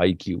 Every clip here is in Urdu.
IQ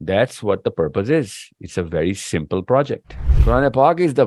That's what the purpose is. It's a very simple project. Quran Pak is the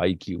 IQ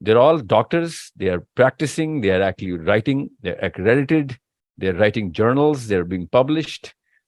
They're all doctors, they are practicing, they are actually writing, they're accredited, they're writing journals, they're being published,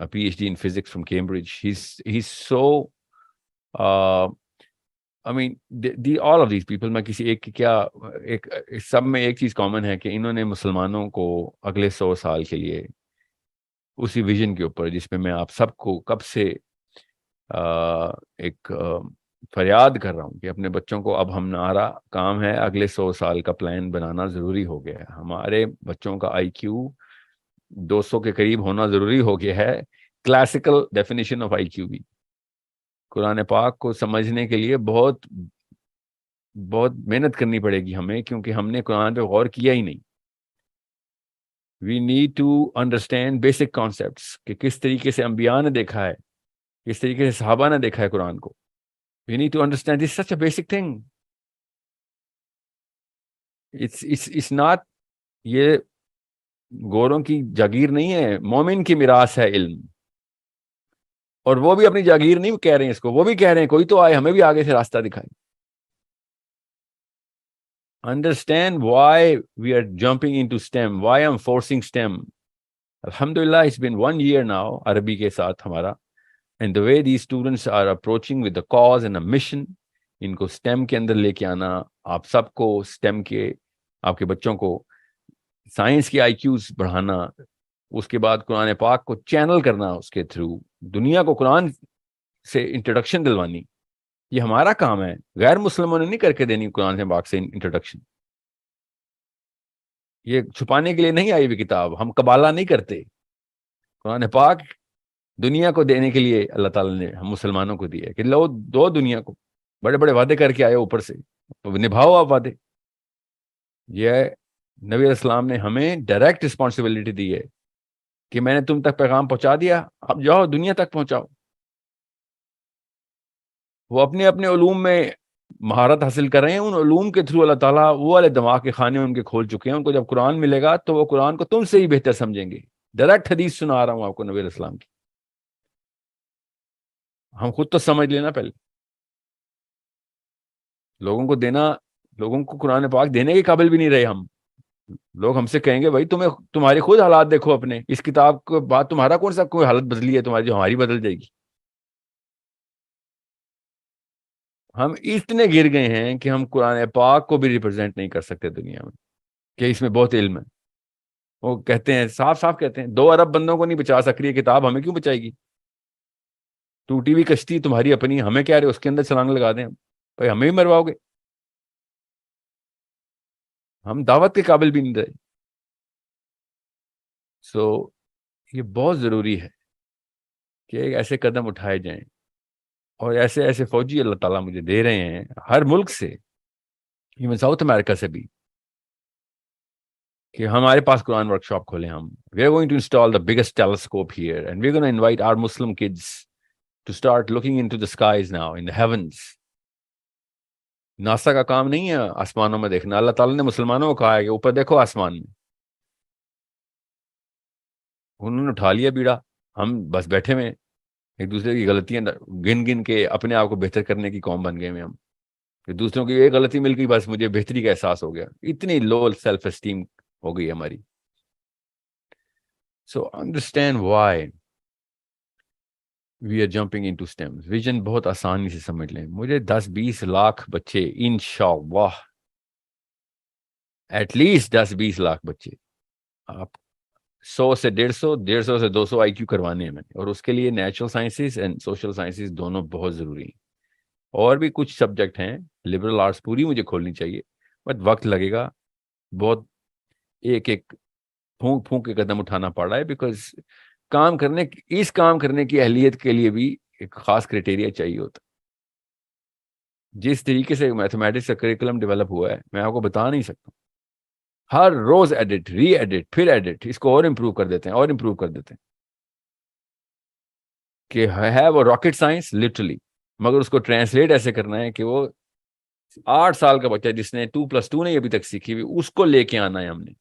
a PhD in physics from Cambridge. He's so I mean, all of these people, میں کسی ایک کی کیا ایک سب میں ایک چیز کامن ہے کہ انہوں نے مسلمانوں کو اگلے 100 سال کے لیے اسی ویژن کے اوپر جس میں آپ سب کو کب سے ایک فریاد کر رہا ہوں کہ اپنے بچوں کو اب ہمارا کام ہے اگلے 100 سال کا پلان بنانا ضروری ہو گیا ہے. ہمارے بچوں کا IQ 200 کے قریب ہونا ضروری ہو گیا ہے. کلاسیکل ڈیفینیشن آف IQ بھی قرآن پاک کو سمجھنے کے لیے بہت بہت محنت کرنی پڑے گی ہمیں, کیونکہ ہم نے قرآن پہ غور کیا ہی نہیں. We need to understand basic concepts کہ کس طریقے سے انبیاء نے دیکھا ہے, کس طریقے سے صحابہ نے دیکھا ہے قرآن کو. We need to understand this such a basic thing. It's not, یہ گوروں کی جاگیر نہیں ہے, مومن کی میراث ہے علم. اور وہ بھی اپنی جاگیر نہیں کہہ رہے ہیں اس کو, وہ بھی کہہ رہے ہیں کوئی تو آئے ہمیں بھی آگے سے راستہ دکھائے. Understand why we are jumping into STEM, why I'm forcing STEM. Alhamdulillah, it's been 1 year now, Arabi ke saath hamara, and the way these students are approaching with the cause and a mission, ان کو STEM کے اندر لے کے آنا, آپ سب کو STEM کے, آپ کے بچوں کو سائنس کی IQs بڑھانا, اس کے بعد قرآن پاک کو چینل کرنا, اس کے تھرو دنیا کو قرآن سے انٹروڈکشن دلوانی, یہ ہمارا کام ہے. غیر مسلموں نے نہیں کر کے دینی قرآن پاک سے انٹروڈکشن. یہ چھپانے کے لیے نہیں آئی ہوئی کتاب, ہم قبالہ نہیں کرتے. قرآن پاک دنیا کو دینے کے لیے اللہ تعالیٰ نے ہم مسلمانوں کو دیا کہ لو دو دنیا کو. بڑے بڑے وعدے کر کے آئے اوپر سے, نبھاؤ آپ وعدے. یہ نبی علیہ السلام نے ہمیں ڈائریکٹ رسپانسبلٹی دی ہے کہ میں نے تم تک پیغام پہنچا دیا, اب جاؤ دنیا تک پہنچاؤ. وہ اپنے اپنے علوم میں مہارت حاصل کر رہے ہیں, ان علوم کے تھرو اللہ تعالیٰ وہ والے دماغ کے خانے ان کے کھول چکے ہیں. ان کو جب قرآن ملے گا تو وہ قرآن کو تم سے ہی بہتر سمجھیں گے. ڈائریکٹ حدیث سنا رہا ہوں آپ کو نبی علیہ السلام کی. ہم خود تو سمجھ لینا پہلے, لوگوں کو دینا, لوگوں کو قرآن پاک دینے کے قابل بھی نہیں رہے ہم. لوگ ہم سے کہیں گے بھائی تمہیں تمہاری خود حالات دیکھو اپنے, اس کتاب کے بعد تمہارا کون سا کوئی حالت بدلی ہے تمہاری جو ہماری بدل جائے گی. ہم اتنے گر گئے ہیں کہ ہم قرآن پاک کو بھی ریپرزینٹ نہیں کر سکتے دنیا میں کہ اس میں بہت علم ہے. وہ کہتے ہیں, صاف صاف کہتے ہیں, 2 ارب بندوں کو نہیں بچا سک رہی ہے کتاب, ہمیں کیوں بچائے گی. ٹوٹی ہوئی کشتی تمہاری اپنی, ہمیں کیا رہے اس کے اندر چھلانگ لگا دیں بھائی, ہمیں بھی مرواؤ گے. ہم دعوت کے قابل بھی نہیں رہے. سو یہ بہت ضروری ہے کہ ایسے قدم اٹھائے جائیں, اور ایسے ایسے فوجی اللہ تعالیٰ مجھے دے رہے ہیں ہر ملک سے, ایون ساؤتھ امریکہ سے بھی, کہ ہمارے پاس قرآن ورک شاپ کھولیں ہم. We are going to install the biggest telescope here and we are gonna invite our Muslim kids to start looking into the skies now in the heavens. NASA کا کام نہیں ہے آسمانوں میں دیکھنا, اللہ تعالیٰ نے مسلمانوں کو کہا ہے کہ اوپر دیکھو آسمان میں. انہوں نے اٹھا لیا بیڑا, ہم بس بیٹھے ہوئے ایک دوسرے کی غلطیاں گن گن کے اپنے آپ کو بہتر کرنے کی قوم بن گئے ہیں ہم. کہ دوسروں کی ایک غلطی مل گئی بس مجھے بہتری کا احساس ہو گیا. اتنی لو سیلف اسٹیم ہو گئی ہماری. So understand why we are jumping into STEM. Vision بہت آسانی سے سمجھ لیں. مجھے 10-20 لاکھ بچے انشاءاللہ, ایٹ لیسٹ 10-20 لاکھ بچے, آپ 100 سے 150, 150 سے 200 IQ کروانے ہیں میں نے. اور اس کے لیے natural sciences and social sciences دونوں بہت ضروری ہیں. اور بھی کچھ سبجیکٹ ہیں, لبرل آرٹس پوری مجھے کھولنی چاہیے, بٹ وقت لگے گا. بہت ایک ایک پھونک پھونک کے قدم اٹھانا پڑ رہا ہے, بیکاز اس کام کرنے کی اہلیت کے لیے بھی ایک خاص کرائٹیریا چاہیے ہوتا. جس طریقے سے میتھمیٹکس کا کریکولم ڈیولپ ہوا ہے میں آپ کو بتا نہیں سکتا. ہر روز ایڈٹ, ری ایڈٹ, پھر ایڈٹ, اس کو اور امپروو کر دیتے ہیں اور امپروو کر دیتے ہیں کہ ہے وہ راکٹ سائنس لٹرلی, مگر اس کو ٹرانسلیٹ ایسے کرنا ہے کہ وہ 8 سال کا بچہ جس نے 2+2 نہیں ابھی تک سیکھی ہوئی, اس کو لے کے آنا ہے ہم نے,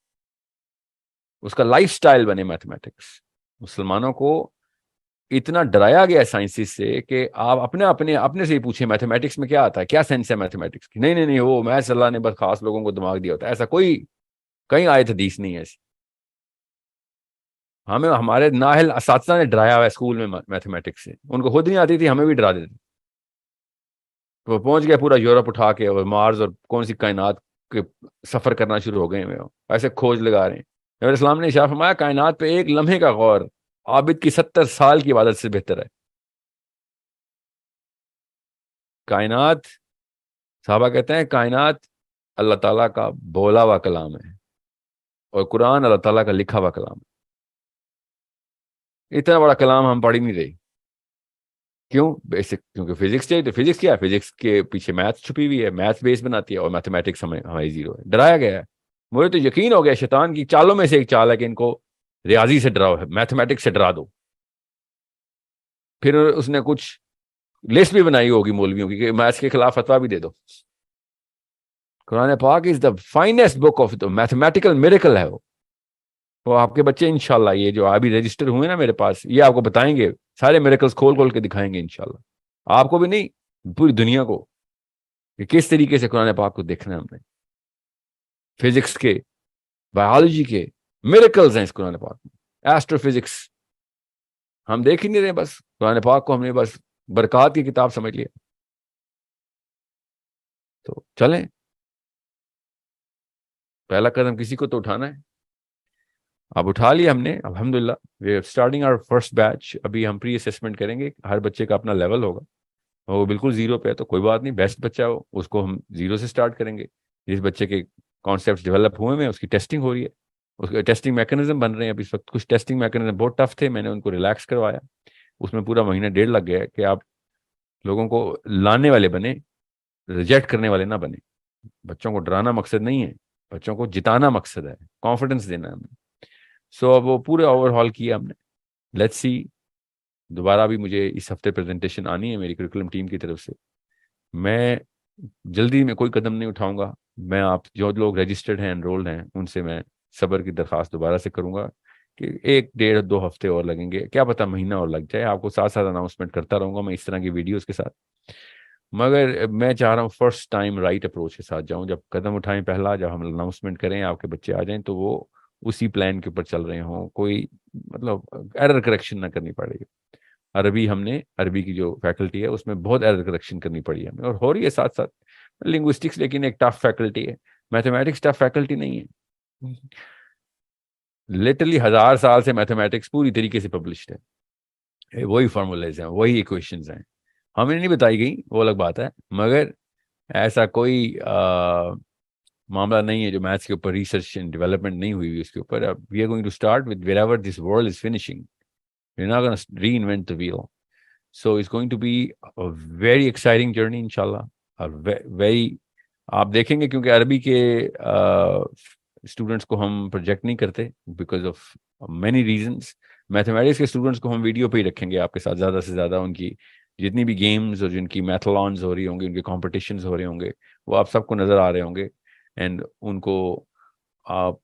اس کا لائف سٹائل بنے میتھمیٹکس. مسلمانوں کو اتنا ڈرایا گیا سائنسز سے کہ آپ اپنے سے ہی پوچھیں میتھمیٹکس میں کیا آتا ہے, کیا سینس ہے میتھمیٹکس کی. نہیں وہ میتھس اللہ نے بس خاص لوگوں کو دماغ دیا ہوتا ہے, ایسا کوئی کہیں آیت حدیث نہیں ہے ایسی. ہمیں ہمارے نااہل اساتذہ نے ڈرایا ہوا ہے اسکول میں میتھمیٹکس سے, ان کو خود نہیں آتی تھی, ہمیں بھی ڈرا دیتے. وہ پہنچ گیا پورا یورپ اٹھا کے، اور مارس اور کون سی کائنات کے سفر کرنا شروع ہو گئے ہیں، ایسے کھوج لگا رہے ہیں۔ نبی اسلام نے ارشاد فرمایا کائنات پہ ایک لمحے کا غور عابد کی 70 سال کی عبادت سے بہتر ہے۔ کائنات، صحابہ کہتے ہیں کائنات اللہ تعالیٰ کا بولا ہوا کلام ہے، اور قرآن اللہ تعالیٰ کا لکھا ہوا کلام ہے۔ اتنا بڑا کلام ہم پڑھ ہی نہیں رہے، کیوں؟ بیسک، کیونکہ فزکس چاہیے، تو فزکس کیا ہے؟ فزکس کے پیچھے میتھس چھپی ہوئی ہے، میتھس بیس بناتی ہے، اور میتھمیٹکس ہماری زیرو ہے، ڈرایا گیا ہے۔ مجھے تو یقین ہو گیا شیطان کی چالوں میں سے ایک چال ہے کہ ان کو ریاضی سے ڈراؤ، میتھمیٹکس سے ڈرا دو۔ پھر اس نے کچھ لسٹ بھی بنائی ہوگی مولویوں کی کہ میتھس کے خلاف فتویٰ بھی دے دو۔ قرآن پاک is the finest book of the mathematical miracle ہے وہ آپ کے بچے انشاءاللہ یہ جو ابھی رجسٹر ہوئے نا میرے پاس، یہ آپ کو بتائیں گے، سارے میریکلز کھول کھول کے دکھائیں گے انشاءاللہ، آپ کو بھی نہیں، پوری دنیا کو، کہ کس طریقے سے قرآن پاک کو دیکھنا ہے ہم نے۔ فزکس کے، بایولوجی کے میریکلز ہیں اس قرآن پاک میں، ایسٹرو فزکس ہم دیکھ ہی نہیں رہے، بس قرآن پاک کو ہم نے بس برکات کی کتاب سمجھ لیا۔ تو چلیں، پہلا قدم کسی کو تو اٹھانا ہے، اب اٹھا لیا ہم نے الحمدللہ۔ We are starting our first batch. ابھی ہم پری اسیسمنٹ کریں گے، ہر بچے کا اپنا لیول ہوگا، وہ بالکل زیرو پہ ہے تو کوئی بات نہیں، بیسٹ بچہ ہو اس کو ہم زیرو سے سٹارٹ کریں گے۔ جس بچے کے کانسیپٹس ڈیولپ ہوئے ہیں اس کی ٹیسٹنگ ہو رہی ہے، اس کے ٹیسٹنگ میکانزم بن رہے ہیں اب اس وقت۔ کچھ ٹیسٹنگ میکانزم بہت ٹف تھے، میں نے ان کو ریلیکس کروایا، اس میں پورا مہینہ ڈیڑھ لگ گیا ہے کہ آپ لوگوں کو لانے والے بنے، ریجیکٹ کرنے والے نہ بنے۔ بچوں کو ڈرانا مقصد نہیں ہے، بچوں کو جتانا مقصد ہے، کانفیڈنس دینا ہے ہمیں۔ سو اب وہ پورے اوور ہال کیا ہم نے، لیٹس سی۔ دوبارہ بھی مجھے اس ہفتے پریزنٹیشن آنی ہے میری کریکولم ٹیم کی طرف سے۔ میں جلدی میں کوئی قدم نہیں اٹھاؤں گا، میں آپ جو لوگ رجسٹرڈ ہیں، انرولڈ ہیں، ان سے میں صبر کی درخواست دوبارہ سے کروں گا کہ 1 1.5 2 ہفتے اور لگیں گے، کیا پتہ مہینہ اور لگ جائے، آپ کو ساتھ ساتھ اناؤنسمنٹ کرتا رہوں گا میں اس طرح کی ویڈیوز کے ساتھ۔ مگر میں چاہ رہا ہوں فرسٹ ٹائم رائٹ اپروچ کے ساتھ جاؤں، جب قدم اٹھائیں پہلا، جب ہم اناؤنسمنٹ کریں آپ کے بچے آ جائیں تو وہ اسی پلان کے اوپر چل رہے ہوں، کوئی مطلب ایرر کریکشن نہ کرنی پڑے گی۔ عربی ہم نے، عربی کی جو فیکلٹی ہے اس میں بہت ایرر کریکشن کرنی پڑی ہے ہمیں، اور ہو رہی ہے ساتھ ساتھ۔ لنگوسٹکس لیکن ایک ٹف فیکلٹی ہے، میتھمیٹکس ٹف فیکلٹی نہیں ہے۔ لٹرلی 1000 سال سے میتھمیٹکس پوری طریقے سے پبلشڈ ہے، وہی فارمولیز ہیں، وہی ایکویشنز ہیں، ہمیں نہیں بتائی گئی وہ الگ بات ہے، مگر ایسا کوئی معاملہ نہیں ہے جو میتھس کے اوپر ریسرچ اینڈ ڈیولپمنٹ نہیں ہوئی اس کے اوپر۔ We are going to start with wherever this world is finishing, we're not going to reinvent the wheel. So it's going to be a very exciting journey inshallah. Very آپ دیکھیں گے کیونکہ عربی کے اسٹوڈنٹس کو ہم پروجیکٹ نہیں کرتے because of many reasons. Mathematics کے اسٹوڈنٹس کو ہم ویڈیو پہ ہی رکھیں گے آپ کے ساتھ، زیادہ سے زیادہ ان کی جتنی بھی گیمز اور جن کی میتھلانز ہو رہی ہوں گی، ان کے کمپٹیشنز ہو رہے ہوں گے، وہ آپ سب کو نظر آ رہے ہوں گے، اینڈ ان کو آپ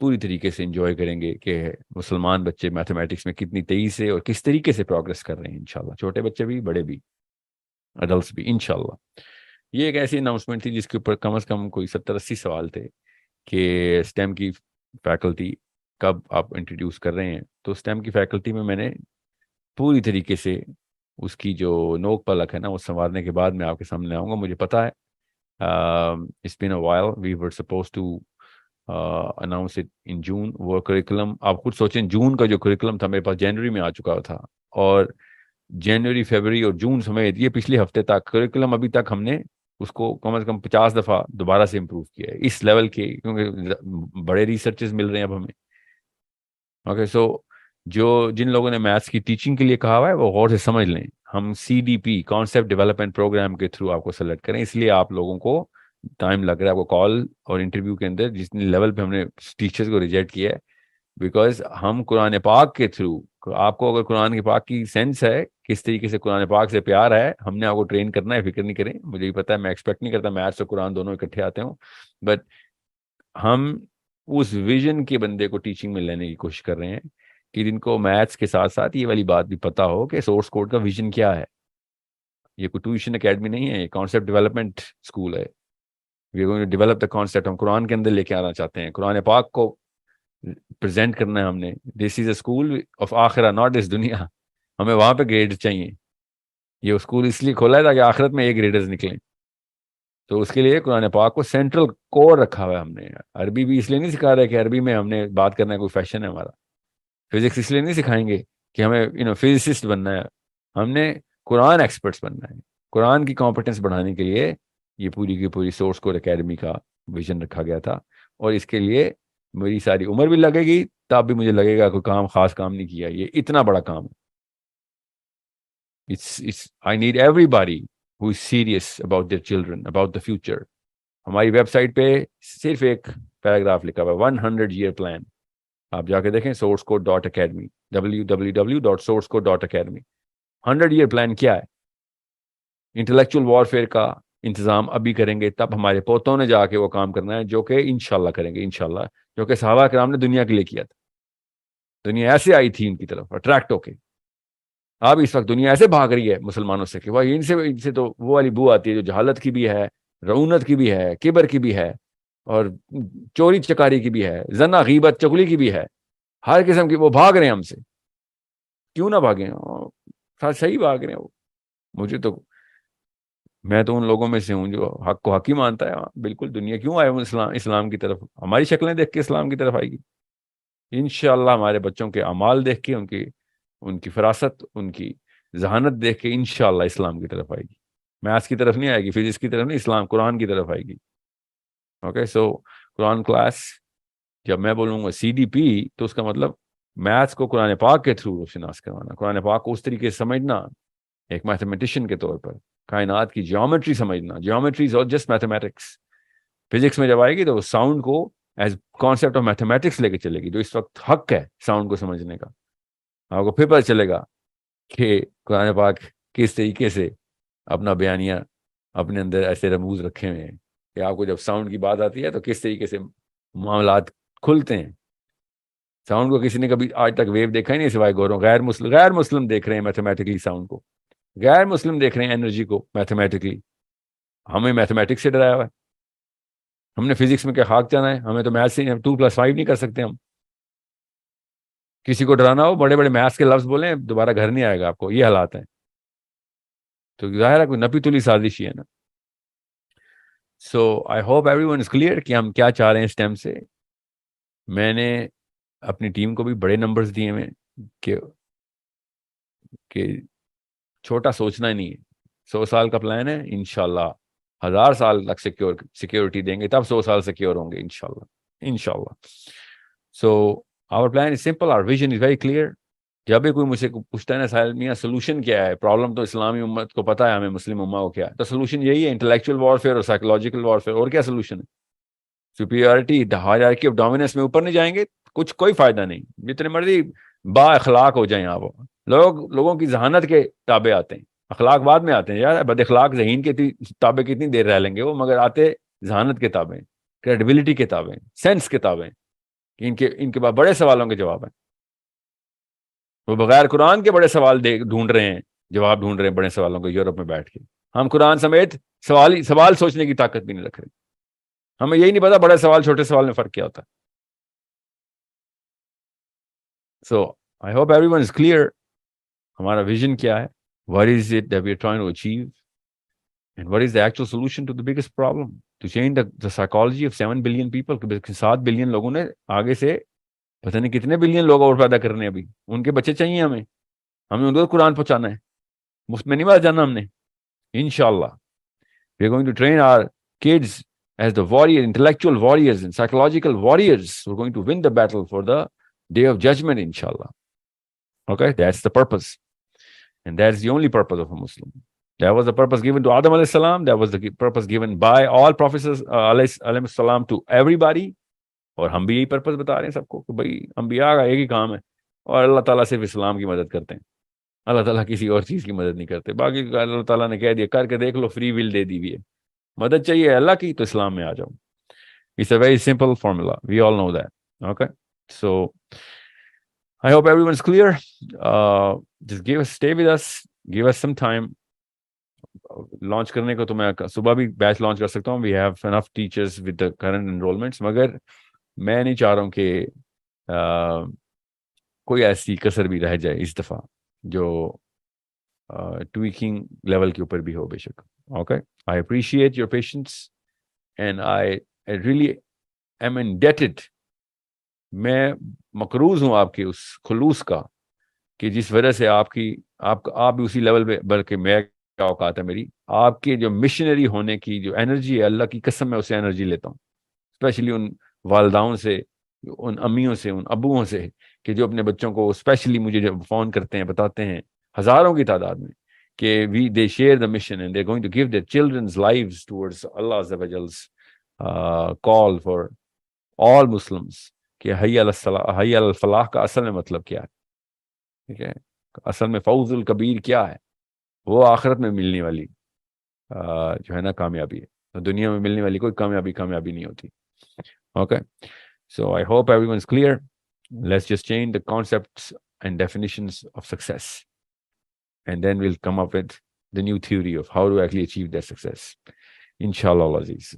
پوری طریقے سے انجوائے کریں گے کہ مسلمان بچے میتھمیٹکس میں کتنی تیزی سے اور کس طریقے سے پروگرس کر رہے ہیں انشاءاللہ، چھوٹے بچے بھی، بڑے بھی، اڈلٹس بھی انشاءاللہ۔ یہ ایک ایسی اناؤنسمنٹ تھی جس کے اوپر کم از کم کوئی 70-80 سوال تھے کہ اسٹیم کی فیکلٹی کب آپ انٹروڈیوس کر رہے ہیں۔ تو اسٹیم کی فیکلٹی میں نے پوری طریقے سے اس کی جو نوک پلک ہے نا وہ سنوارنے کے بعد میں آپ کے سامنے آؤں گا۔ مجھے پتا ہے it's been a while, we were supposed to announce it in June. وہ کریکولم آپ خود سوچیں، جون کا جو کریکولم تھا میرے پاس جنوری میں آ چکا تھا، اور جنوری، فیبرری اور جون سمیت یہ پچھلے ہفتے تک کریکولم ابھی تک ہم نے اس کو کم از کم 50 دفعہ دوبارہ سے امپروو کیا ہے اس لیول کے، کیونکہ بڑے ریسرچز مل رہے ہیں اب ہمیں۔ اوکے، سو جن لوگوں نے میتھس کی ٹیچنگ کے لیے کہا ہوا ہے وہ غور سے سمجھ لیں، ہم CDP کانسیپٹ ڈیولپمنٹ پروگرام کے تھرو آپ کو سلیکٹ کریں، اس لیے آپ لوگوں کو ٹائم لگ رہا ہے، آپ کو کال اور انٹرویو کے اندر جتنے لیول پہ ہم نے ٹیچرز کو ریجیکٹ کیا ہے، بیکاز ہم قرآن پاک کے تھرو آپ کو، اگر قرآن پاک کی سینس ہے، کس طریقے سے قرآن پاک سے پیار ہے، ہم نے آپ کو ٹرین کرنا ہے، فکر نہیں کریں، مجھے بھی پتا ہے، میں ایکسپیکٹ نہیں کرتا میتھس اور قرآن دونوں اکٹھے آتے ہوں، بٹ ہم اس ویژن کے بندے کو ٹیچنگ میں لینے کی کوشش کر رہے ہیں کہ جن کو میتھس کے ساتھ ساتھ یہ والی بات بھی پتا ہو کہ سورس کوڈ کا ویژن کیا ہے۔ یہ کوئی ٹیوشن اکیڈمی نہیں ہے، یہ کانسیپٹ ڈیولپمنٹ اسکول ہے۔ We are going to develop the concept, ہم قرآن کے اندر لے کے آنا چاہتے ہیں، قرآن پاک کو پریزنٹ کرنا ہے ہم نے۔ دس از اے اسکول آف آخرہ، ناٹ اس دنیا، ہمیں وہاں پہ گریڈ چاہیے، یہ اسکول اس لیے کھولا ہے تاکہ آخرت میں ایک گریڈرز نکلیں. تو اس کے لیے قرآن پاک کو سینٹرل کور رکھا ہوا ہے ہم نے. عربی بھی اس لیے نہیں سکھا رہے کہ عربی میں ہم نے بات کرنا ہے کوئی فیشن ہے ہمارا. فزکس اس لیے نہیں سکھائیں گے کہ ہمیں فزسسٹ بننا ہے. ہم نے قرآن ایکسپرٹس بننا ہے. قرآن کی کمپٹنس بڑھانے کے لیے یہ پوری کی پوری سورس کوڈ اکیڈمی کا ویژن رکھا گیا تھا. اور اس کے لیے میری ساری عمر بھی لگے گی, تب بھی مجھے لگے گا کوئی کام خاص کام نہیں کیا. یہ اتنا بڑا کام ہے. I need everybody who is serious about their children, about the future. ہماری ویب سائٹ پہ صرف ایک پیراگراف لکھا ہوا ہے 100 year plan. آپ جا کے دیکھیں sourceCode.academy, www.sourceCode.academy. 100 year plan کیا ہے؟ انٹلیکچوئل وارفیئر کا انتظام ابھی کریں گے, تب ہمارے پوتوں نے جا کے وہ کام کرنا ہے جو کہ انشاءاللہ کریں گے, انشاءاللہ, جو کہ صحابہ کرام نے دنیا کے لیے کیا تھا. دنیا ایسے آئی تھی ان کی طرف اٹریکٹ ہو کے. اب اس وقت دنیا ایسے بھاگ رہی ہے مسلمانوں سے کہ وہ ان سے تو وہ والی بو آتی ہے جو جہالت کی بھی ہے, رعونت کی بھی ہے, کبر کی بھی ہے, اور چوری چکاری کی بھی ہے, زنا غیبت چغلی کی بھی ہے. ہر قسم کی وہ بھاگ رہے ہیں ہم سے. کیوں نہ بھاگیں؟ صحیح بھاگ رہے ہیں وہ. مجھے تو, میں تو ان لوگوں میں سے ہوں جو حق کو حق ہی مانتا ہے. بالکل, دنیا کیوں آئے اسلام کی طرف؟ ہماری شکلیں دیکھ کے اسلام کی طرف آئے گی انشاءاللہ. ہمارے بچوں کے اعمال دیکھ کے, ان کی فراست, ان کی ذہانت دیکھ کے انشاءاللہ اسلام کی طرف آئے گی. میتھس کی طرف نہیں آئے گی, فزکس کی طرف نہیں, اسلام قرآن کی طرف آئے گی. اوکے, سو قرآن کلاس, جب میں بولوں گا سی ڈی پی تو اس کا مطلب میتھس کو قرآن پاک کے تھرو روشناس کروانا, قرآن پاک کو اس طریقے سے سمجھنا ایک میتھمیٹیشین کے طور پر, کائنات کی جیومیٹری سمجھنا. Geometry is not just mathematics. Physics میں جب آئے گی تو ساؤنڈ کو ایز کانسیپٹ آف میتھمیٹکس لے کے چلے گی, جو اس وقت حق ہے ساؤنڈ کو سمجھنے کا. آپ کو پھر پتہ چلے گا کہ قرآن پاک کس طریقے سے اپنا بیانیہ اپنے اندر ایسے رموز رکھے ہوئے ہیں کہ آپ کو جب ساؤنڈ کی بات آتی ہے تو کس طریقے سے معاملات کھلتے ہیں. ساؤنڈ کو کسی نے کبھی آج تک ویو دیکھا ہی نہیں سوائے گوروں. غیر مسلم دیکھ رہے ہیں میتھمیٹکلی ساؤنڈ کو, غیر مسلم دیکھ رہے ہیں انرجی کو میتھمیٹکلی. ہمیں میتھمیٹکس سے ڈرایا ہوا ہے. ہم نے فزکس میں کیا خاک جانا ہے؟ ہمیں تو میتھ سے 2+5 نہیں کر سکتے ہم. کسی کو ڈرانا ہو بڑے بڑے میتھس کے لفظ بولیں, دوبارہ گھر نہیں آئے گا آپ کو. یہ حالات ہیں. تو ظاہر ہے کوئی نپی تلی سازش ہی ہے نا. So I hope everyone is clear کہ ہم کیا چاہ رہے ہیں اس ٹائم سے. میں نے اپنی ٹیم کو بھی بڑے نمبرز دیے ہیں کہ چھوٹا سوچنا ہی نہیں ہے. 100 سال کا پلان ہے, انشاءاللہ 1000 سال تک سیکیورٹی دیں گے, تب 100 سال سیکیور ہوں گے انشاءاللہ. So our plan is simple, our vision is very clear. جب بھی کوئی مجھ سے پوچھتا ہے نا ساحل میاں سولوشن کیا ہے, پرابلم تو اسلامی امت کو پتا ہے, ہمیں مسلم امہ کو کیا ہے, تو سولوشن یہی ہے, انٹلیکچوئل وارفیئر اور سائیکولوجیکل وارفیئر. اور کیا سولوشن ہے؟ سپیریورٹی, ہائرارکی آف ڈومیننس میں اوپر نہیں جائیں گے, کوئی فائدہ نہیں. جتنے مرضی با اخلاق ہو جائیں آپ, لوگوں کی ذہانت کے تابع آتے ہیں, اخلاق بعد میں آتے ہیں. یار بد اخلاق ذہین کے تابع کتنی دیر رہ لیں گے وہ, مگر آتے ذہانت کے تابع, کریڈیبلٹی کے تابع, سینس کے تابع, کہ ان کے بعد بڑے سوالوں کے جواب ہیں. وہ بغیر قرآن کے بڑے سوال ڈھونڈ رہے ہیں, جواب ڈھونڈ رہے ہیں بڑے سوالوں کو یورپ میں بیٹھ کے. ہم قرآن سمیت سوال سوچنے کی طاقت بھی نہیں رکھ رہے. ہمیں یہی نہیں پتا بڑے سوال چھوٹے سوال میں فرق کیا ہوتا ہے. So I hope everyone is clear. ہمارا ویژن کیا ہے, what is it that we are trying to achieve, and what is the actual solution to the biggest problem, to change the psychology of 7 billion people. 7 billion لوگوں نے آگے سے پتہ نہیں کتنے بلین لوگ اور پیدا کرنے ہیں ابھی, ان کے بچے چاہیے ہمیں ان کو قرآن پہنچانا ہے, مفت میں نہیں بات جانا ہم نے. انشاءاللہ we are going to train our kids as the warrior, intellectual warriors and psychological warriors who are going to win the battle for the day of judgment, inshallah. Okay, that's the purpose, and that's the only purpose of a Muslim. That was the purpose given to Adam alayhi salam, that was the purpose given by all prophets alayhi salam to everybody. اور ہم بھی یہی پرپس بتا رہے ہیں سب کو کہ بھائی انبیاء کا ایک ہی کام ہے, اور اللہ تعالیٰ صرف اسلام کی مدد کرتے ہیں. اللہ تعالیٰ کسی اور چیز کی مدد نہیں کرتے. باقی اللہ تعالیٰ نے کہہ دیا کر کے دیکھ لو, فری ول دے دی ہوئی ہے. مدد چاہیے اللہ کی تو اسلام میں آ جاؤ. It's a very simple formula. We all know that. Okay? So I hope everyone's clear. Just stay with us. Give us some time. Launch کرنے کو تو میں صبح بھی بیچ لانچ کر سکتا ہوں. We have enough teachers with the current enrollments. مگر میں نہیں چاہ رہا ہوں کہ کوئی ایسی کسر بھی رہ جائے اس دفعہ جو tweaking level کے اوپر بھی ہو بے شک. Okay, I appreciate your patience and I really am indebted. میں مقروض ہوں آپ کے اس خلوص کا کہ جس وجہ سے آپ بھی اسی لیول پہ، بلکہ میں کیا اوقات ہے میری، آپ کے جو مشنری ہونے کی جو انرجی ہے، اللہ کی قسم میں اسے انرجی لیتا ہوں، اسپیشلی ان والداؤں سے، ان امیوں سے، ان ابوؤں سے، کہ جو اپنے بچوں کو اسپیشلی مجھے جب فون کرتے ہیں، بتاتے ہیں ہزاروں کی تعداد میں کہ they share the mission and they're going to give their children's lives towards Allah Azza wa Jal's call for all Muslims کہ حی علی الصلاح، حی علی الفلاح کا اصل میں مطلب کیا ہے، ٹھیک ہے، اصل میں فوز الکبیر کیا ہے، وہ آخرت میں ملنے والی جو ہے نا کامیابی ہے، دنیا میں ملنے والی کوئی کامیابی نہیں ہوتی. Okay, so I hope everyone's clear. Let's just change the concepts and definitions of success, and then we'll come up with the new theory of how to actually achieve that success. Inshallah Aziz.